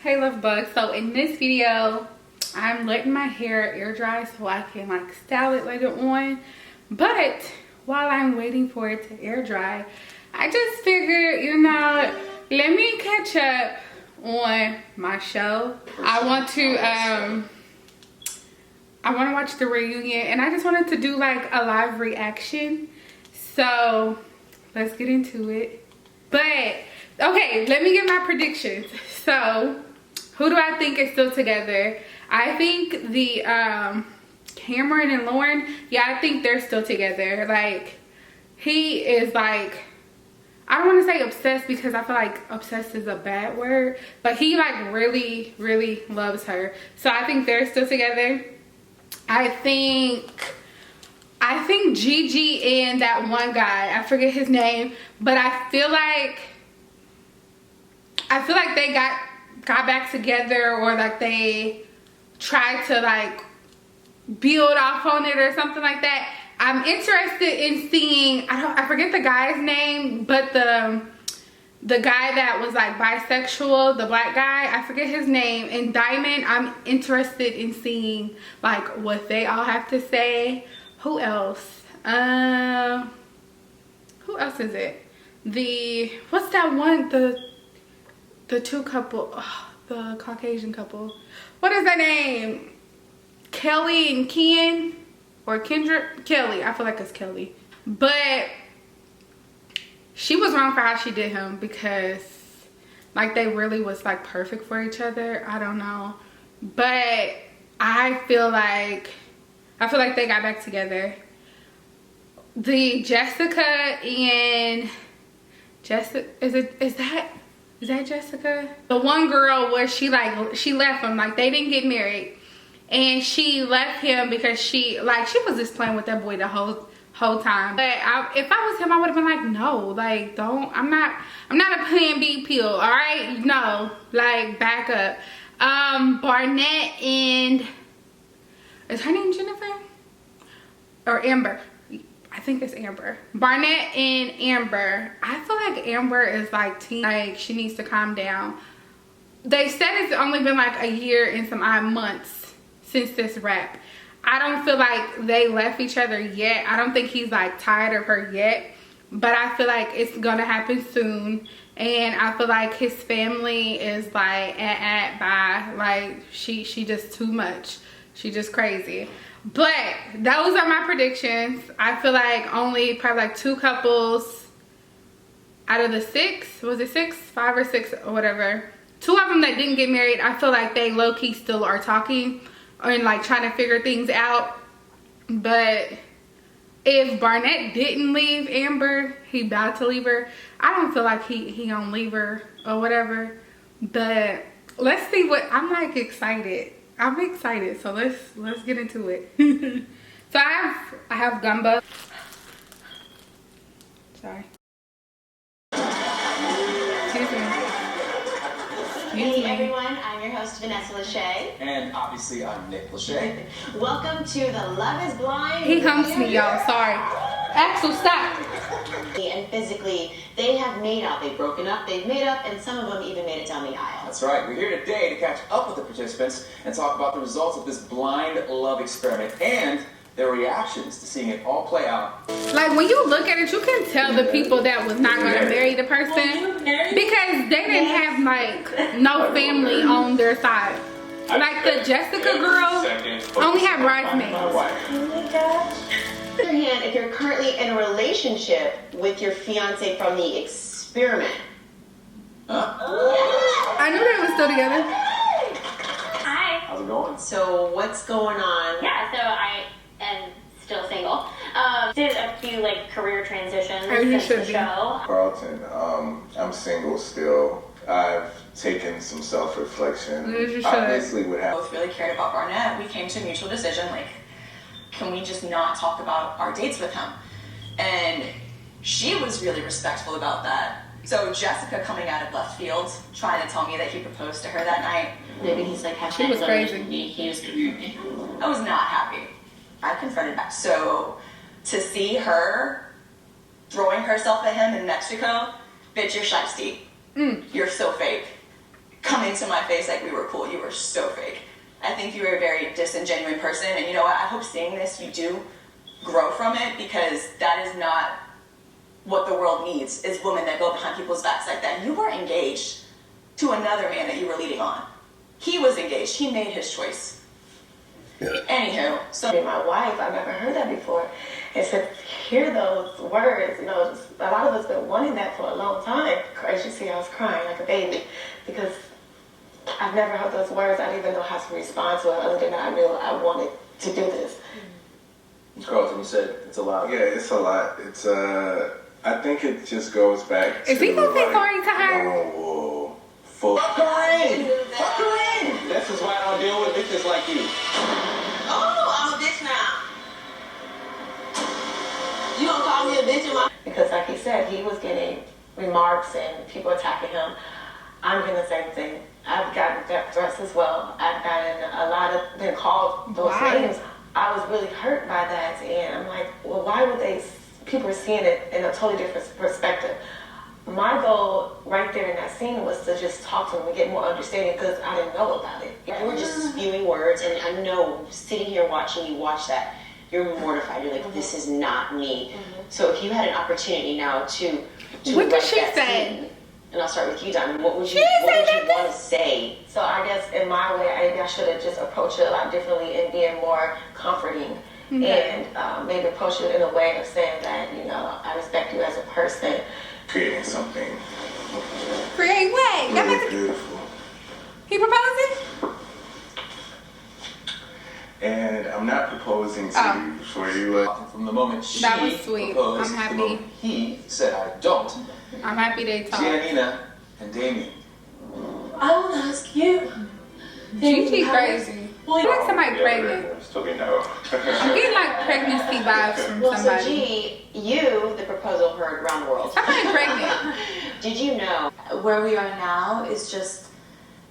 Hey love bugs, so in this video I'm letting my hair air dry so I can like style it later on, but while I'm waiting for it to air dry I just figured, you know, let me catch up on my show. I want to watch the reunion and I just wanted to do like a live reaction, so let's get into it. But okay, let me give my predictions. So who do I think is still together? I think the Cameron and Lauren, yeah, I think they're still together. Like, he is like, I don't want to say obsessed because I feel like obsessed is a bad word, but he like really loves her. So I think they're still together. I think Gigi and that one guy, I forget his name, but I feel like they got back together, or like they tried to like build off on it or something like that. I'm interested in seeing, I forget the guy's name, but the guy that was like bisexual, the black guy, I forget his name, and Diamond, I'm interested in seeing like what they all have to say. Who else? Who else is it? What's that one, the two couple, the Caucasian couple, what is their name? Kelly and Ken, or Kendra? Kelly, I feel like it's Kelly. But she was wrong for how she did him, because like they really was like perfect for each other. I don't know, but I feel like they got back together. The Jessica and is that Jessica? The one girl where she left him, like they didn't get married, and she left him because she was just playing with that boy the whole time. But if I was him, I would have been like, no, like don't, I'm not a plan B pill, all right? No, like back up. Barnett and, is her name Jennifer or Amber? I think it's Amber. Barnett and Amber. I feel like Amber is like she needs to calm down. They said it's only been like a year and some odd months since this rap. I don't feel like they left each other yet. I don't think he's like tired of her yet, but I feel like it's gonna happen soon. And I feel like his family is like bye. Like she just too much. She just crazy. But those are my predictions. I feel like only probably like 2 couples out of the 6, was it 6, 5 or 6 or whatever, 2 of them that didn't get married, I feel like they low-key still are talking and like trying to figure things out. But if Barnett didn't leave Amber, he about to leave her, I don't feel like he gonna leave her or whatever. But let's see what, I'm like excited. I'm excited, so let's get into it. So I have gumbo. Sorry. Excuse me. Hey everyone, I'm your host Vanessa Lachey. And obviously I'm Nick Lachey. Welcome to the Love is Blind. He humps me, y'all. Sorry. Axel, stop. And physically, they have made up. They've broken up, they've made up, and some of them even made it down the aisle. That's right. We're here today to catch up with the participants and talk about the results of this blind love experiment and their reactions to seeing it all play out. Like when you look at it, you can tell the people that was not going to marry the person, because they didn't have like no family on their side. Like the Jessica girl only had bridesmaids. On the other hand, if you're currently in a relationship with your fiance from the experiment. I knew they were still together. Hi. How's it going? So what's going on? Yeah, so I am still single. Did a few like career transitions since the show. Carlton, I'm single still. I've taken some self-reflection. Obviously, what happened. Both really cared about Barnett. We came to a mutual decision, like, can we just not talk about our dates with him? And she was really respectful about that. So Jessica coming out of left field, trying to tell me that he proposed to her that night. Maybe he's like, she was crazy. He was confronting. I was not happy. I confronted back. So to see her throwing herself at him in Mexico, bitch, you're shiesty. You're so fake. coming to my face like we were cool. You were so fake. I think you were a very disingenuous person, and you know what? I hope seeing this, you do grow from it, because that is not what the world needs, is women that go behind people's backs like that. You were engaged to another man that you were leading on. He was engaged. He made his choice. Yeah. Anywho, so my wife, I've never heard that before. And to hear those words, you know, a lot of us been wanting that for a long time. As you see, I was crying like a baby because I've never heard those words. I didn't even know how to respond to it, other than I knew I wanted to do this. Carlton, you said it's a lot. Yeah, it's a lot. It's I think it just goes back to. Is he gonna say sorry to her? Oh, fuck her in! Fuck her in! This is why I don't deal with bitches like you. Oh, I'm a bitch now. You don't call me a bitch in my... Because like he said, he was getting remarks and people attacking him. I'm getting the same thing. I've gotten death threats as well. I've gotten a lot of, been called those names. I was really hurt by that, and I'm like, well, why would they, people are seeing it in a totally different perspective. My goal right there in that scene was to just talk to them and get more understanding, because I didn't know about it. You were just spewing words, and I know, sitting here watching you watch that, you're mortified. You're like, this is not me. So if you had an opportunity now to what did she that say? Scene, and I'll start with you, Diamond. What would you want to say? So I guess in my way, I should have just approached it a lot differently and being more comforting. And maybe approach it in a way of saying that, you know, I respect you as a person. Creating something. Create what? Really beautiful. He proposing? And I'm not proposing to you for you. From the moment she that was sweet. proposed, I'm happy. the moment he said I don't. I'm happy they talked. Giannina and Damien. I will ask you. Gigi crazy. I like somebody pregnant. Still be no. I'm getting like pregnancy vibes from Well, somebody. so G, you, the proposal heard around the world. Somebody pregnant. Did you know? Where we are now is just,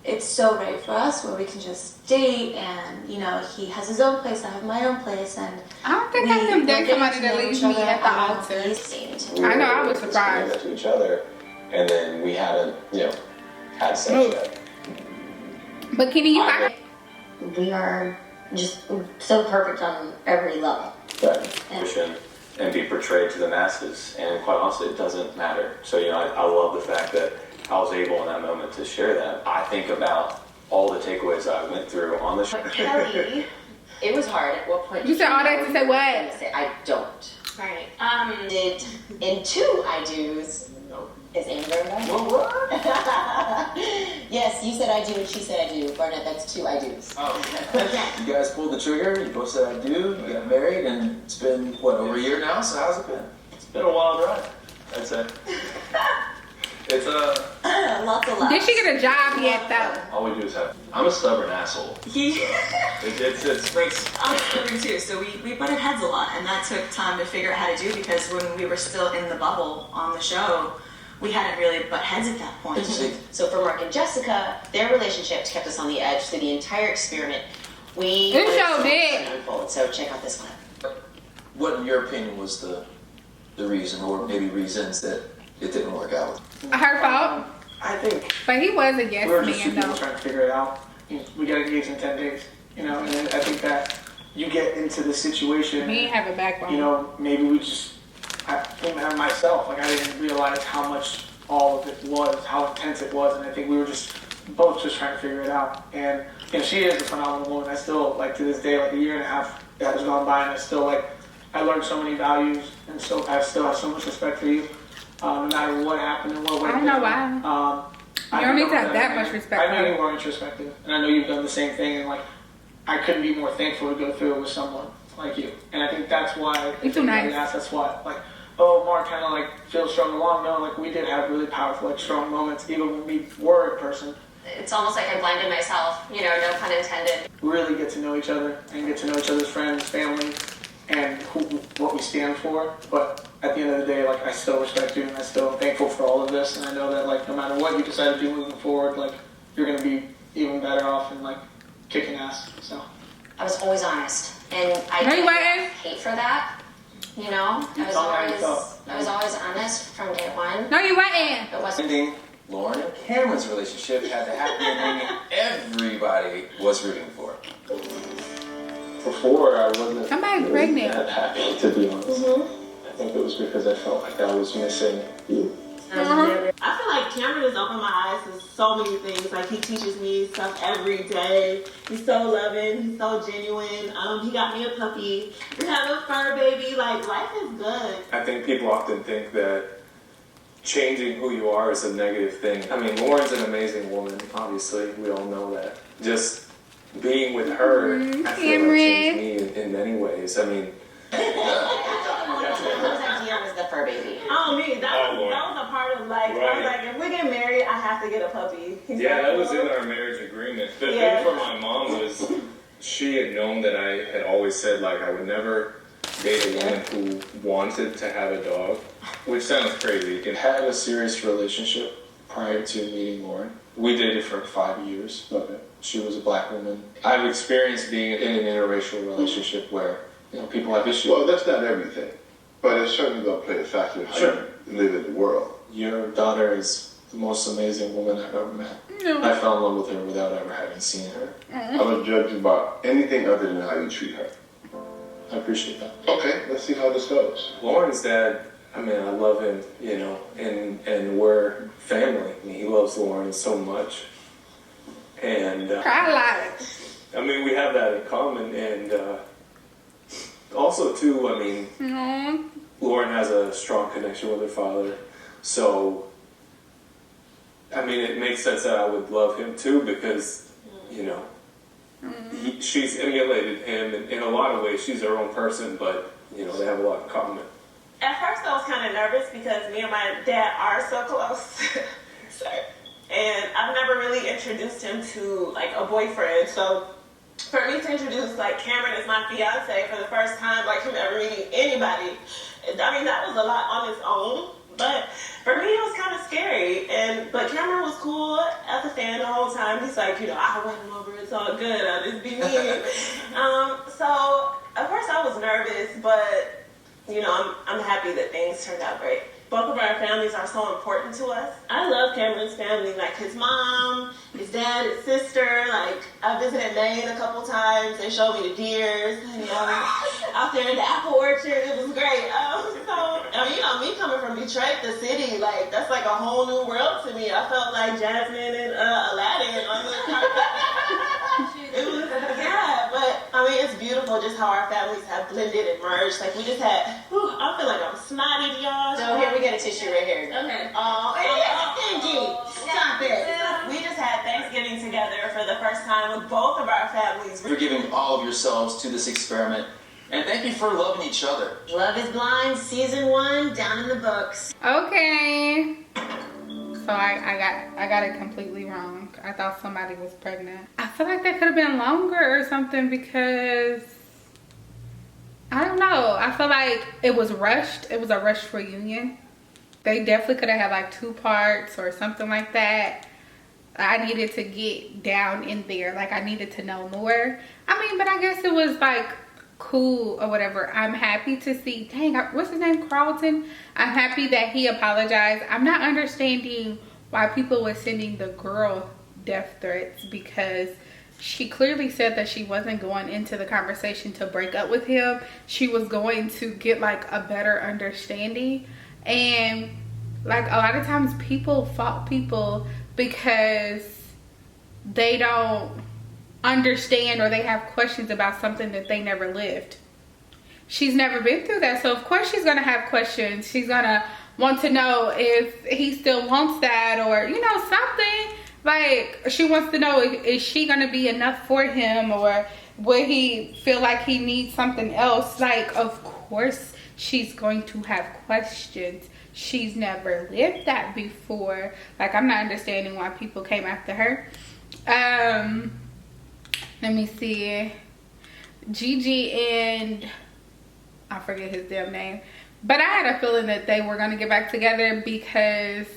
it's so great for us, where we can just date, and you know, he has his own place, I have my own place, and I don't think I can date somebody that leaves me at the altar. I know, I was surprised. To each other, and then we hadn't, had sex yet. But Kenny, you got We are just so perfect on every level. And be portrayed to the masses, and quite honestly, it doesn't matter. So, I love the fact that I was able in that moment to share that. I think about all the takeaways I went through on the show. Kelly, it was hard. At what point? You said all that to say what? Say I don't. Right. Did in 2 I do's. Is Amy there? What? Yes, you said I do and she said I do. Barnett, that's 2 I do's. Oh. You guys pulled the trigger. You both said I do. You got married, and it's been over a year now. So how's it been? It's been a wild ride, I'd say. It's lots of laughs. Did she get a job yet though? all we do is have. I'm a stubborn asshole. It's I'm stubborn too, so we butted heads a lot, and that took time to figure out how to do, because when we were still in the bubble on the show, we hadn't really butt heads at that point. So for Mark and Jessica, their relationship kept us on the edge through the entire experiment. We This show did. unfold. So check out this clip. What, in your opinion, was the reason, or maybe reasons, that it didn't work out? Her fault. I think But he was a yes we were just 2 man people though. trying to figure it out. We got engaged in 10 days, and then I think that you get into the situation, He ain't have a backbone. maybe I even have myself, I didn't realize how much all of it was, how intense it was, and I think we were both trying to figure it out. And she is a phenomenal woman. I still, to this day, a year and a half that has gone by, and I still, I learned so many values, and so I still have so much respect for you, no matter what happened and what went. I don't know why. You don't need to have that much respect I for know her. you are introspective, and I know you've done the same thing, and I couldn't be more thankful to go through it with someone like you. And I think that's why, You're too nice. that's why, oh, Mark kind of feels strong along. No, we did have really powerful, strong moments, even when we were in person. It's almost like I blinded myself, no pun intended. Really get to know each other and get to know each other's friends, family, and what we stand for. But at the end of the day, I still respect you, and I still am thankful for all of this. And I know that, no matter what you decide to do moving forward, you're going to be even better off and, kicking ass. So I was always honest, and I No, you didn't weren't. hate for that. I was always honest from day one. No, you wasn't. It wasn't. Ending Lauren and Cameron's relationship had the happy ending everybody was rooting for. Before, I wasn't Somebody pregnant. that happy, to be honest. I think it was because I felt like I was missing you. I feel like Cameron has opened my eyes to so many things. Like, he teaches me stuff every day. He's so loving. He's so genuine. He got me a puppy. We have a fur baby. Like, life is good. I think people often think that changing who you are is a negative thing. I mean, Lauren's an amazing woman, obviously. We all know that. Just being with her, I feel like changed me in many ways. I mean... was the fur baby. Oh, me. That was a part of, like, I was like, if we get married, I have to get a puppy. That was in our marriage agreement. The thing for my mom was she had known that I had always said, like, I would never date a woman who wanted to have a dog, which sounds crazy. It had a serious relationship prior to meeting Lauren. We dated for 5 years. She was a black woman. I've experienced being in an interracial relationship where, you know, people have issues. Well, that's not everything, but it's certainly going to play a factor in how you live in the world. Your daughter is the most amazing woman I've ever met. No. I fell in love with her without ever having seen her. I don't judge you about anything other than how you treat her. I appreciate that. Okay, let's see how this goes. Lauren's dad, I mean, I love him, you know, and we're family. I mean, he loves Lauren so much. And, I mean, we have that in common. And also, too, I mean, Lauren has a strong connection with her father. So, I mean, it makes sense that I would love him, too, because, you know, she's emulated him in a lot of ways. She's her own person, but, you know, they have a lot in common. At first, I was kind of nervous because me and my dad are so close. Sorry. And I've never really introduced him to, like, a boyfriend. So for me to introduce, like, Cameron as my fiance for the first time, like, him ever meeting anybody, I mean, that was a lot on its own. But for me, it was kind of scary. But Cameron was cool as a fan the whole time. He's like, you know, I'll win him over. It's all good. I'll just be me. So at first I was nervous, but, you know, I'm happy that things turned out great. Both of our families are so important to us. I love Cameron's family, like his mom, his dad, his sister. Like, I visited Maine a couple times. They showed me the deers, you know, out there in the apple orchard. It was great. You know, me coming from Detroit, the city, like, that's like a whole new world to me. I felt like Jasmine and Aladdin on the carpet. It was, but I mean, it's beautiful just how our families have blended and merged. Like, we just had, I feel like I'm snotty, y'all. So here we get a tissue right here. Okay. Thank you. Stop it. We just had Thanksgiving together for the first time with both of our families. For giving all of yourselves to this experiment. And thank you for loving each other. Love is Blind, season 1, down in the books. Okay. So I got it completely wrong. I thought somebody was pregnant. I feel like that could have been longer or something because I don't know. I feel like it was rushed. It was a rushed reunion. They definitely could have had like 2 parts or something like that. I needed to get down in there. Like, I needed to know more. I mean, but I guess it was like cool or whatever. I'm happy to see, dang, what's his name, Carlton? I'm happy that he apologized. I'm not understanding why people were sending the girl death threats, because she clearly said that she wasn't going into the conversation to break up with him. She was going to get like a better understanding. And like, a lot of times people fault people because they don't understand or they have questions about something that they never lived. She's never been through that, so of course she's gonna have questions. She's gonna want to know if he still wants that, or, you know, something. Like, she wants to know, is she gonna be enough for him, or will he feel like he needs something else? Like, of course she's going to have questions. She's never lived that before. Like, I'm not understanding why people came after her. Let me see. Gigi and I forget his damn name, but I had a feeling that they were gonna get back together because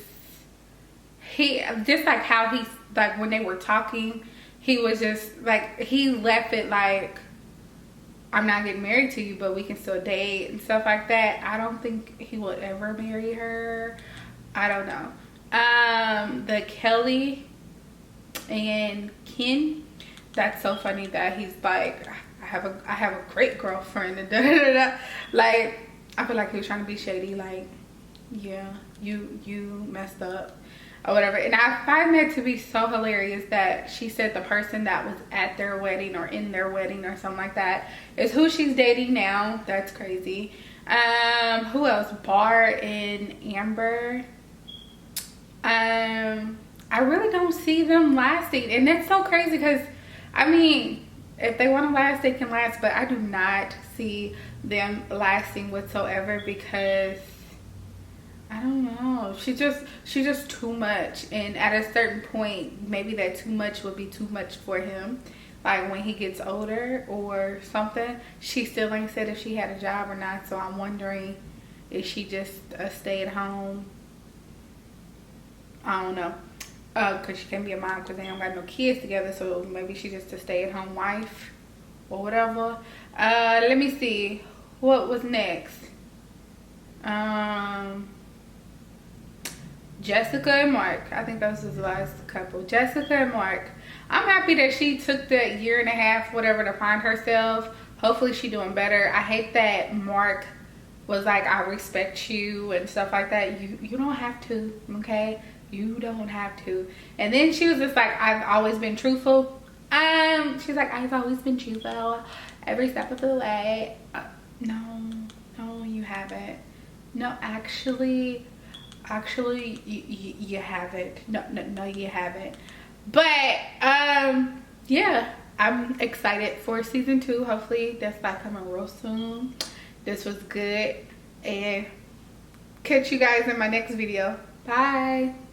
he just like how he's like when they were talking, he was just like, he left it like, I'm not getting married to you, but we can still date and stuff like that. I don't think he would ever marry her. I don't know. The Kelly and Ken, that's so funny that he's like, I have a great girlfriend and da, da, da, da. Like, I feel like he was trying to be shady, like, yeah, you messed up or whatever. And I find that to be so hilarious that she said the person that was at their wedding or in their wedding or something like that is who she's dating now. That's crazy. Who else? Bart and Amber. I really don't see them lasting, and that's so crazy because, I mean, if they want to last, they can last, but I do not see them lasting whatsoever because I don't know. She's just too much, and at a certain point, maybe that too much would be too much for him. Like when he gets older or something. She still ain't said if she had a job or not, so I'm wondering, is she just a stay-at-home? I don't know. Because she can't be a mom because they don't got no kids together, so maybe she's just a stay-at-home wife or whatever. Let me see. What was next? Jessica and Mark. I think those was the last couple. Jessica and Mark. I'm happy that she took that 1.5 years, whatever, to find herself. Hopefully she doing better. I hate that Mark was like, I respect you and stuff like that. You don't have to, okay? You don't have to. And then she was just like, I've always been truthful. She's like, I've always been truthful every step of the way. No, you haven't. No, actually, you haven't. No, you haven't. But yeah, I'm excited for season 2. Hopefully that's not coming real soon. This was good, and catch you guys in my next video. Bye.